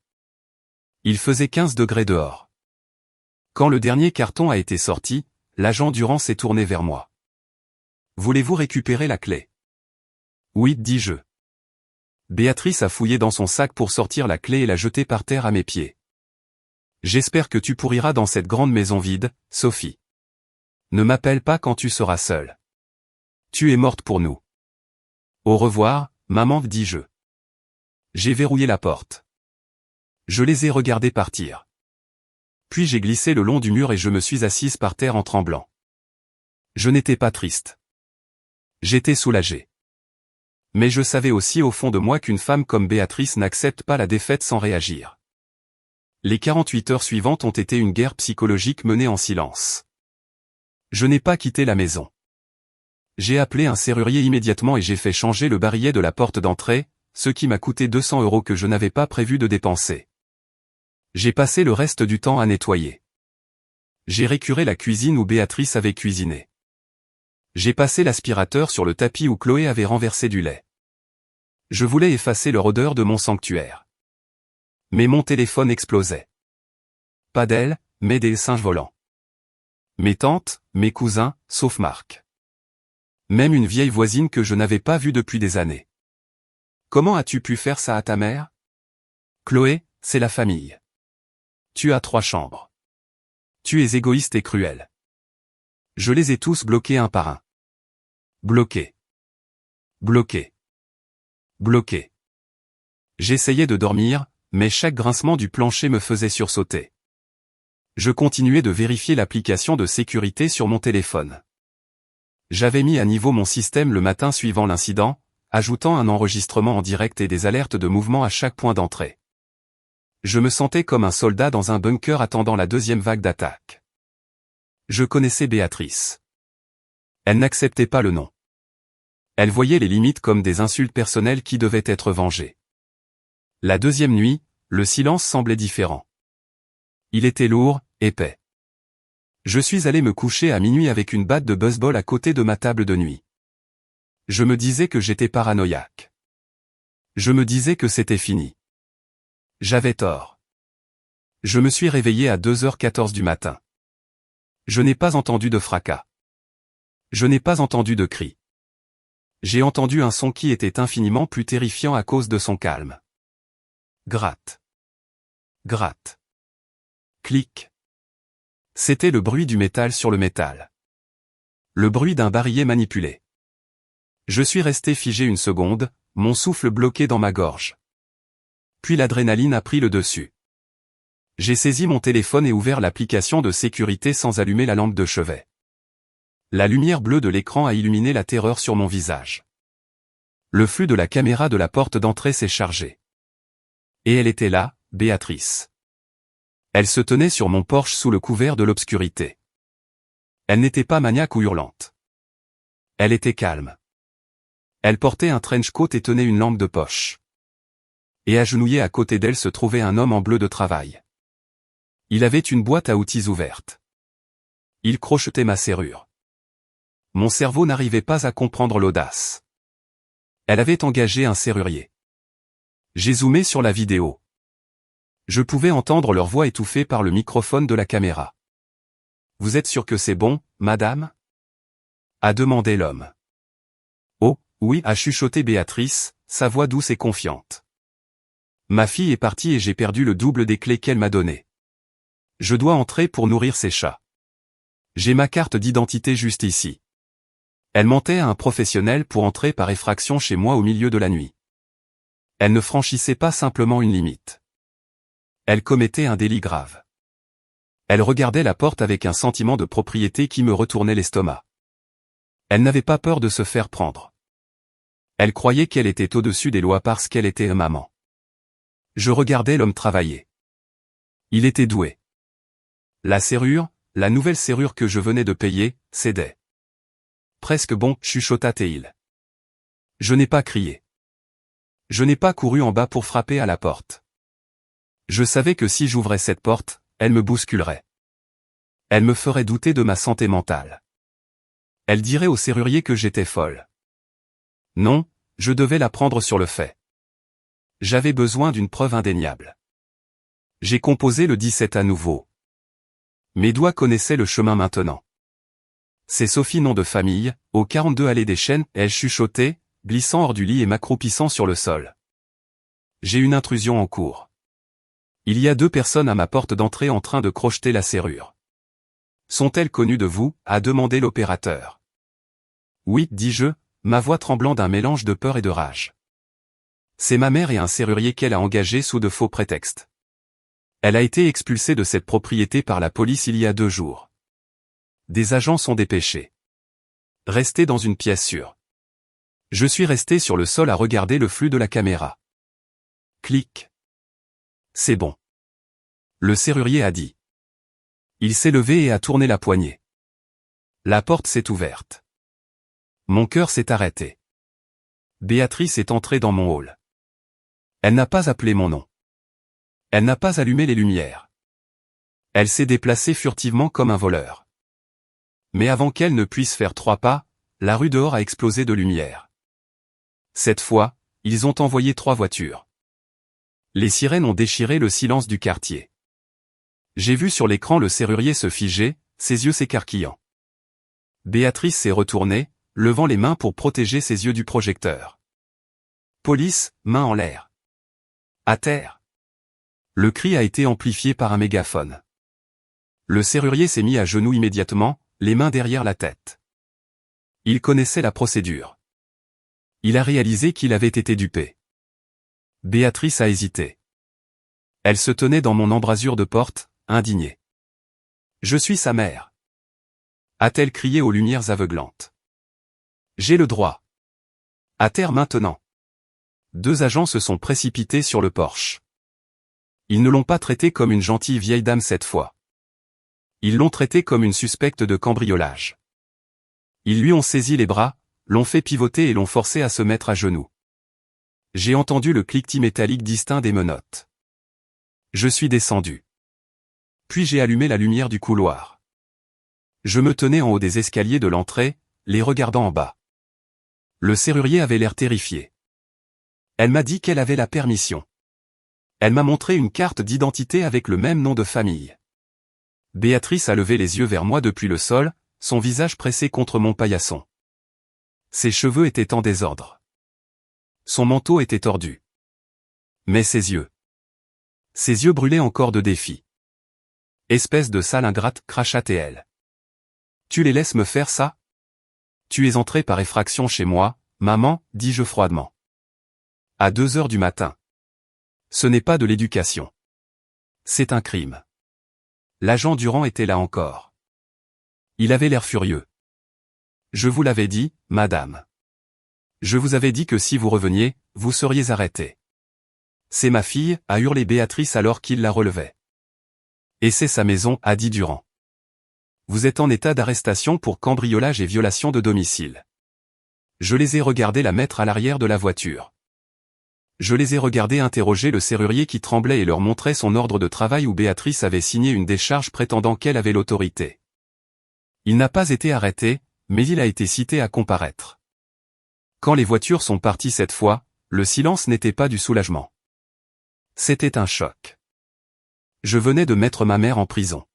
S1: Il faisait 15 degrés dehors. Quand le dernier carton a été sorti, l'agent Durand s'est tourné vers moi. « Voulez-vous récupérer la clé ?» « Oui, dis-je. » Béatrice a fouillé dans son sac pour sortir la clé et l'a jetée par terre à mes pieds. « J'espère que tu pourriras dans cette grande maison vide, Sophie. Ne m'appelle pas quand tu seras seule. Tu es morte pour nous. Au revoir, maman, dis-je. » J'ai verrouillé la porte. Je les ai regardés partir. Puis j'ai glissé le long du mur et je me suis assise par terre en tremblant. Je n'étais pas triste. J'étais soulagé. Mais je savais aussi au fond de moi qu'une femme comme Béatrice n'accepte pas la défaite sans réagir. Les 48 heures suivantes ont été une guerre psychologique menée en silence. Je n'ai pas quitté la maison. J'ai appelé un serrurier immédiatement et j'ai fait changer le barillet de la porte d'entrée, ce qui m'a coûté 200 € que je n'avais pas prévu de dépenser. J'ai passé le reste du temps à nettoyer. J'ai récuré la cuisine où Béatrice avait cuisiné. J'ai passé l'aspirateur sur le tapis où Chloé avait renversé du lait. Je voulais effacer leur odeur de mon sanctuaire. Mais mon téléphone explosait. Pas d'elle, mais des singes volants. Mes tantes, mes cousins, sauf Marc. Même une vieille voisine que je n'avais pas vue depuis des années. Comment as-tu pu faire ça à ta mère? Chloé, c'est la famille. Tu as 3 chambres. Tu es égoïste et cruel. Je les ai tous bloqués un par un. Bloqués. Bloqués. Bloqués. J'essayais de dormir, mais chaque grincement du plancher me faisait sursauter. Je continuais de vérifier l'application de sécurité sur mon téléphone. J'avais mis à niveau mon système le matin suivant l'incident, ajoutant un enregistrement en direct et des alertes de mouvement à chaque point d'entrée. Je me sentais comme un soldat dans un bunker attendant la deuxième vague d'attaque. Je connaissais Béatrice. Elle n'acceptait pas le non. Elle voyait les limites comme des insultes personnelles qui devaient être vengées. La deuxième nuit, le silence semblait différent. Il était lourd, épais. Je suis allé me coucher à minuit avec une batte de baseball à côté de ma table de nuit. Je me disais que j'étais paranoïaque. Je me disais que c'était fini. J'avais tort. Je me suis réveillé à 2h14 du matin. Je n'ai pas entendu de fracas. Je n'ai pas entendu de cris. J'ai entendu un son qui était infiniment plus terrifiant à cause de son calme. Gratte. Gratte. Clic. C'était le bruit du métal sur le métal. Le bruit d'un barillet manipulé. Je suis resté figé une seconde, mon souffle bloqué dans ma gorge. Puis l'adrénaline a pris le dessus. J'ai saisi mon téléphone et ouvert l'application de sécurité sans allumer la lampe de chevet. La lumière bleue de l'écran a illuminé la terreur sur mon visage. Le flux de la caméra de la porte d'entrée s'est chargé. Et elle était là, Béatrice. Elle se tenait sur mon porche sous le couvert de l'obscurité. Elle n'était pas maniaque ou hurlante. Elle était calme. Elle portait un trench coat et tenait une lampe de poche. Et agenouillé à côté d'elle se trouvait un homme en bleu de travail. Il avait une boîte à outils ouverte. Il crochetait ma serrure. Mon cerveau n'arrivait pas à comprendre l'audace. Elle avait engagé un serrurier. J'ai zoomé sur la vidéo. Je pouvais entendre leur voix étouffée par le microphone de la caméra. « Vous êtes sûr que c'est bon, madame ?» a demandé l'homme. « Oh, oui » a chuchoté Béatrice, sa voix douce et confiante. « Ma fille est partie et j'ai perdu le double des clés qu'elle m'a données. Je dois entrer pour nourrir ses chats. J'ai ma carte d'identité juste ici. » Elle mentait à un professionnel pour entrer par effraction chez moi au milieu de la nuit. Elle ne franchissait pas simplement une limite. Elle commettait un délit grave. Elle regardait la porte avec un sentiment de propriété qui me retournait l'estomac. Elle n'avait pas peur de se faire prendre. Elle croyait qu'elle était au-dessus des lois parce qu'elle était une maman. Je regardais l'homme travailler. Il était doué. La serrure, la nouvelle serrure que je venais de payer, cédait. Presque bon, chuchota-t-il. Je n'ai pas crié. Je n'ai pas couru en bas pour frapper à la porte. Je savais que si j'ouvrais cette porte, elle me bousculerait. Elle me ferait douter de ma santé mentale. Elle dirait au serrurier que j'étais folle. Non, je devais la prendre sur le fait. J'avais besoin d'une preuve indéniable. J'ai composé le 17 à nouveau. Mes doigts connaissaient le chemin maintenant. C'est Sophie nom de famille, au 42 allée des Chênes, elle chuchotait, glissant hors du lit et m'accroupissant sur le sol. J'ai une intrusion en cours. Il y a 2 personnes à ma porte d'entrée en train de crocheter la serrure. Sont-elles connues de vous, a demandé l'opérateur. Oui, dis-je, ma voix tremblant d'un mélange de peur et de rage. C'est ma mère et un serrurier qu'elle a engagé sous de faux prétextes. Elle a été expulsée de cette propriété par la police il y a 2 jours. Des agents sont dépêchés. Restez dans une pièce sûre. Je suis resté sur le sol à regarder le flux de la caméra. Clic. C'est bon. Le serrurier a dit. Il s'est levé et a tourné la poignée. La porte s'est ouverte. Mon cœur s'est arrêté. Béatrice est entrée dans mon hall. Elle n'a pas appelé mon nom. Elle n'a pas allumé les lumières. Elle s'est déplacée furtivement comme un voleur. Mais avant qu'elle ne puisse faire 3 pas, la rue dehors a explosé de lumière. Cette fois, ils ont envoyé 3 voitures. Les sirènes ont déchiré le silence du quartier. J'ai vu sur l'écran le serrurier se figer, ses yeux s'écarquillant. Béatrice s'est retournée, levant les mains pour protéger ses yeux du projecteur. Police, main en l'air. À terre. Le cri a été amplifié par un mégaphone. Le serrurier s'est mis à genoux immédiatement, les mains derrière la tête. Il connaissait la procédure. Il a réalisé qu'il avait été dupé. Béatrice a hésité. Elle se tenait dans mon embrasure de porte, indignée. Je suis sa mère. A-t-elle crié aux lumières aveuglantes. J'ai le droit. À terre maintenant. 2 agents se sont précipités sur le porche. Ils ne l'ont pas traitée comme une gentille vieille dame cette fois. Ils l'ont traitée comme une suspecte de cambriolage. Ils lui ont saisi les bras, l'ont fait pivoter et l'ont forcé à se mettre à genoux. J'ai entendu le cliquetis métallique distinct des menottes. Je suis descendu. Puis j'ai allumé la lumière du couloir. Je me tenais en haut des escaliers de l'entrée, les regardant en bas. Le serrurier avait l'air terrifié. Elle m'a dit qu'elle avait la permission. Elle m'a montré une carte d'identité avec le même nom de famille. Béatrice a levé les yeux vers moi depuis le sol, son visage pressé contre mon paillasson. Ses cheveux étaient en désordre. Son manteau était tordu. Mais ses yeux. Ses yeux brûlaient encore de défi. Espèce de sale ingrate, cracha-t-elle. Tu les laisses me faire ça? Tu es entrée par effraction chez moi, maman, dis-je froidement. À 2 heures du matin. Ce n'est pas de l'éducation. C'est un crime. L'agent Durand était là encore. Il avait l'air furieux. Je vous l'avais dit, madame. Je vous avais dit que si vous reveniez, vous seriez arrêtée. C'est ma fille, a hurlé Béatrice alors qu'il la relevait. Et c'est sa maison, a dit Durand. Vous êtes en état d'arrestation pour cambriolage et violation de domicile. Je les ai regardés la mettre à l'arrière de la voiture. Je les ai regardés interroger le serrurier qui tremblait et leur montrait son ordre de travail où Béatrice avait signé une décharge prétendant qu'elle avait l'autorité. Il n'a pas été arrêté, mais il a été cité à comparaître. Quand les voitures sont parties cette fois, le silence n'était pas du soulagement. C'était un choc. Je venais de mettre ma mère en prison.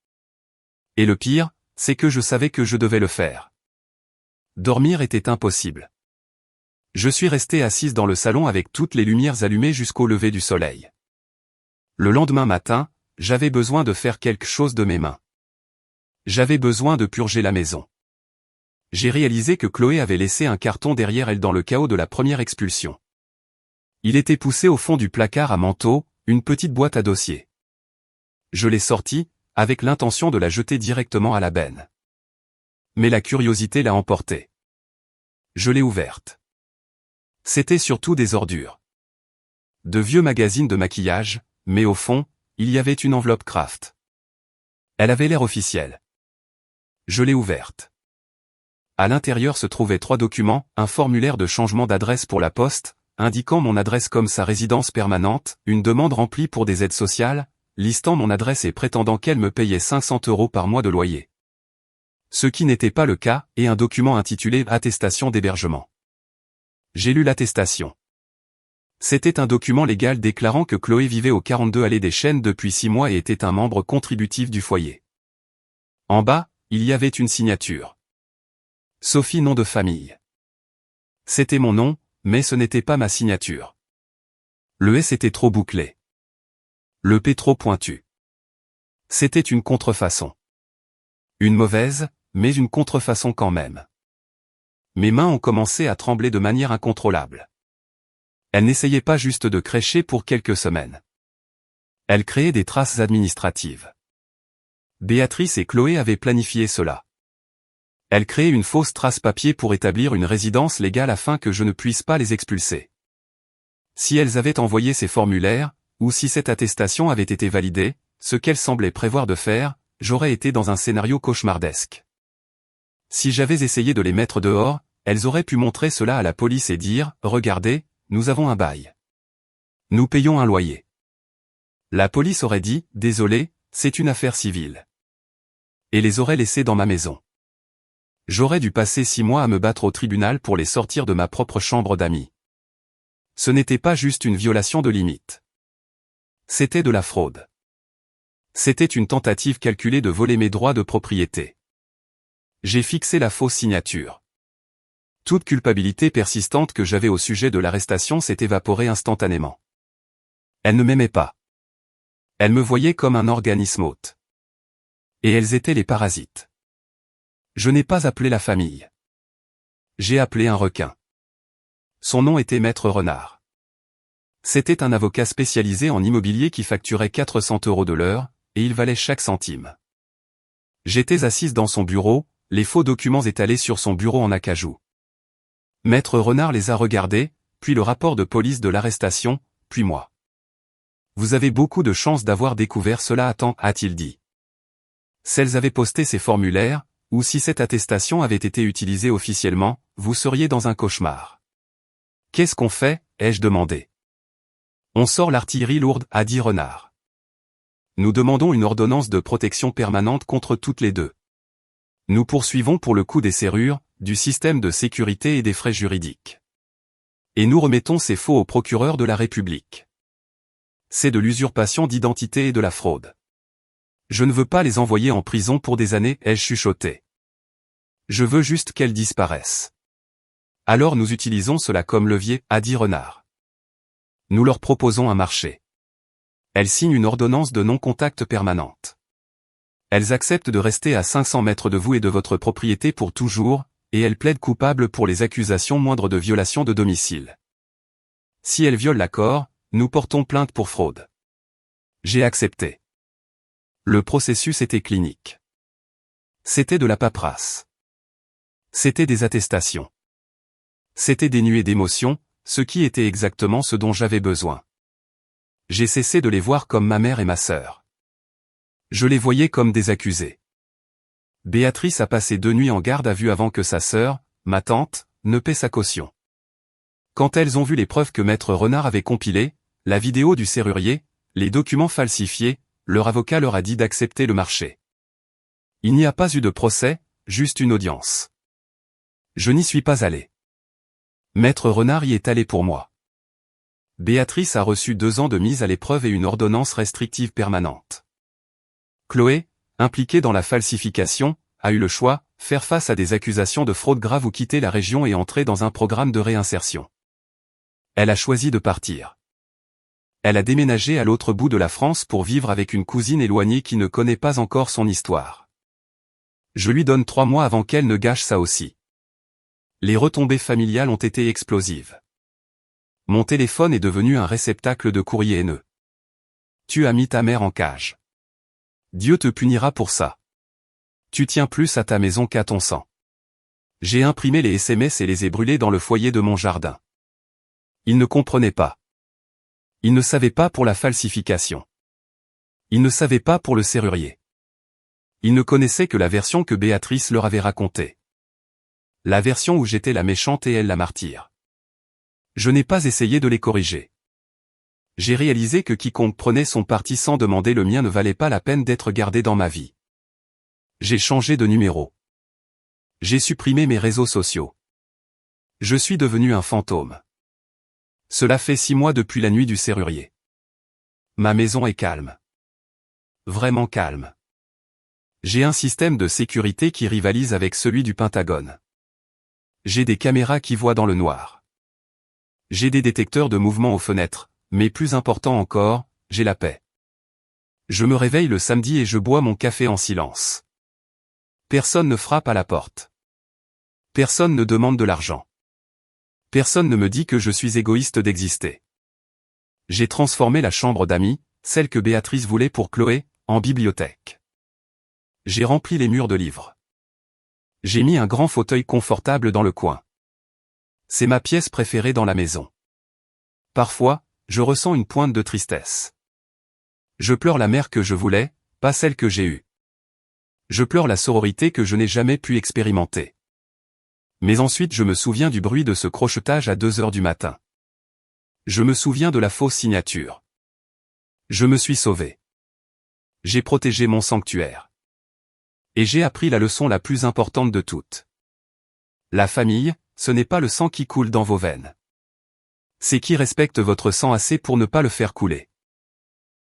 S1: Et le pire, c'est que je savais que je devais le faire. Dormir était impossible. Je suis resté assise dans le salon avec toutes les lumières allumées jusqu'au lever du soleil. Le lendemain matin, j'avais besoin de faire quelque chose de mes mains. J'avais besoin de purger la maison. J'ai réalisé que Chloé avait laissé un carton derrière elle dans le chaos de la première expulsion. Il était poussé au fond du placard à manteau, une petite boîte à dossier. Je l'ai sorti, avec l'intention de la jeter directement à la benne. Mais la curiosité l'a emporté. Je l'ai ouverte. C'était surtout des ordures. De vieux magazines de maquillage, mais au fond, il y avait une enveloppe Kraft. Elle avait l'air officielle. Je l'ai ouverte. À l'intérieur se trouvaient 3 documents, un formulaire de changement d'adresse pour la poste, indiquant mon adresse comme sa résidence permanente, une demande remplie pour des aides sociales, listant mon adresse et prétendant qu'elle me payait 500 € par mois de loyer. Ce qui n'était pas le cas, et un document intitulé « Attestation d'hébergement ». J'ai lu l'attestation. C'était un document légal déclarant que Chloé vivait au 42 allée des Chênes depuis 6 mois et était un membre contributif du foyer. En bas, il y avait une signature. Sophie nom de famille. C'était mon nom, mais ce n'était pas ma signature. Le S était trop bouclé. Le P trop pointu. C'était une contrefaçon. Une mauvaise, mais une contrefaçon quand même. Mes mains ont commencé à trembler de manière incontrôlable. Elle n'essayait pas juste de crécher pour quelques semaines. Elle créait des traces administratives. Béatrice et Chloé avaient planifié cela. Elle créait une fausse trace papier pour établir une résidence légale afin que je ne puisse pas les expulser. Si elles avaient envoyé ces formulaires, ou si cette attestation avait été validée, ce qu'elles semblaient prévoir de faire, j'aurais été dans un scénario cauchemardesque. Si j'avais essayé de les mettre dehors, elles auraient pu montrer cela à la police et dire « Regardez, nous avons un bail. Nous payons un loyer. » La police aurait dit « Désolé, c'est une affaire civile. » Et les aurait laissés dans ma maison. J'aurais dû passer 6 mois à me battre au tribunal pour les sortir de ma propre chambre d'amis. Ce n'était pas juste une violation de limite. C'était de la fraude. C'était une tentative calculée de voler mes droits de propriété. J'ai fixé la fausse signature. Toute culpabilité persistante que j'avais au sujet de l'arrestation s'est évaporée instantanément. Elles ne m'aimaient pas. Elles me voyaient comme un organisme hôte. Et elles étaient les parasites. Je n'ai pas appelé la famille. J'ai appelé un requin. Son nom était Maître Renard. C'était un avocat spécialisé en immobilier qui facturait 400 € de l'heure, et il valait chaque centime. J'étais assise dans son bureau, les faux documents étalés sur son bureau en acajou. Maître Renard les a regardés, puis le rapport de police de l'arrestation, puis moi. Vous avez beaucoup de chance d'avoir découvert cela à temps, a-t-il dit. Si elles avaient posté ces formulaires, ou si cette attestation avait été utilisée officiellement, vous seriez dans un cauchemar. Qu'est-ce qu'on fait, ai-je demandé. On sort l'artillerie lourde, a dit Renard. Nous demandons une ordonnance de protection permanente contre toutes les deux. Nous poursuivons pour le coût des serrures, du système de sécurité et des frais juridiques. Et nous remettons ces faux au procureur de la République. C'est de l'usurpation d'identité et de la fraude. Je ne veux pas les envoyer en prison pour des années, ai-je chuchoté. Je veux juste qu'elles disparaissent. Alors nous utilisons cela comme levier, a dit Renard. Nous leur proposons un marché. Elles signent une ordonnance de non-contact permanente. Elles acceptent de rester à 500 mètres de vous et de votre propriété pour toujours, et elles plaident coupables pour les accusations moindres de violation de domicile. Si elles violent l'accord, nous portons plainte pour fraude. J'ai accepté. Le processus était clinique. C'était de la paperasse. C'était des attestations. C'était dénué d'émotion, ce qui était exactement ce dont j'avais besoin. J'ai cessé de les voir comme ma mère et ma sœur. Je les voyais comme des accusés. Béatrice a passé 2 nuits en garde à vue avant que sa sœur, ma tante, ne paie sa caution. Quand elles ont vu les preuves que Maître Renard avait compilées, la vidéo du serrurier, les documents falsifiés, leur avocat leur a dit d'accepter le marché. Il n'y a pas eu de procès, juste une audience. Je n'y suis pas allé. Maître Renard y est allé pour moi. Béatrice a reçu 2 ans de mise à l'épreuve et une ordonnance restrictive permanente. Chloé, impliquée dans la falsification, a eu le choix, faire face à des accusations de fraude grave ou quitter la région et entrer dans un programme de réinsertion. Elle a choisi de partir. Elle a déménagé à l'autre bout de la France pour vivre avec une cousine éloignée qui ne connaît pas encore son histoire. Je lui donne 3 mois avant qu'elle ne gâche ça aussi. Les retombées familiales ont été explosives. Mon téléphone est devenu un réceptacle de courriers haineux. Tu as mis ta mère en cage. Dieu te punira pour ça. Tu tiens plus à ta maison qu'à ton sang. J'ai imprimé les SMS et les ai brûlés dans le foyer de mon jardin. Il ne comprenait pas. Il ne savait pas pour la falsification. Il ne savait pas pour le serrurier. Il ne connaissait que la version que Béatrice leur avait racontée. La version où j'étais la méchante et elle la martyre. Je n'ai pas essayé de les corriger. J'ai réalisé que quiconque prenait son parti sans demander le mien ne valait pas la peine d'être gardé dans ma vie. J'ai changé de numéro. J'ai supprimé mes réseaux sociaux. Je suis devenu un fantôme. Cela fait 6 mois depuis la nuit du serrurier. Ma maison est calme. Vraiment calme. J'ai un système de sécurité qui rivalise avec celui du Pentagone. J'ai des caméras qui voient dans le noir. J'ai des détecteurs de mouvement aux fenêtres, mais plus important encore, j'ai la paix. Je me réveille le samedi et je bois mon café en silence. Personne ne frappe à la porte. Personne ne demande de l'argent. Personne ne me dit que je suis égoïste d'exister. J'ai transformé la chambre d'amis, celle que Béatrice voulait pour Chloé, en bibliothèque. J'ai rempli les murs de livres. J'ai mis un grand fauteuil confortable dans le coin. C'est ma pièce préférée dans la maison. Parfois, je ressens une pointe de tristesse. Je pleure la mère que je voulais, pas celle que j'ai eue. Je pleure la sororité que je n'ai jamais pu expérimenter. Mais ensuite je me souviens du bruit de ce crochetage à 2 heures du matin. Je me souviens de la fausse signature. Je me suis sauvé. J'ai protégé mon sanctuaire. Et j'ai appris la leçon la plus importante de toutes. La famille, ce n'est pas le sang qui coule dans vos veines. C'est qui respecte votre sang assez pour ne pas le faire couler.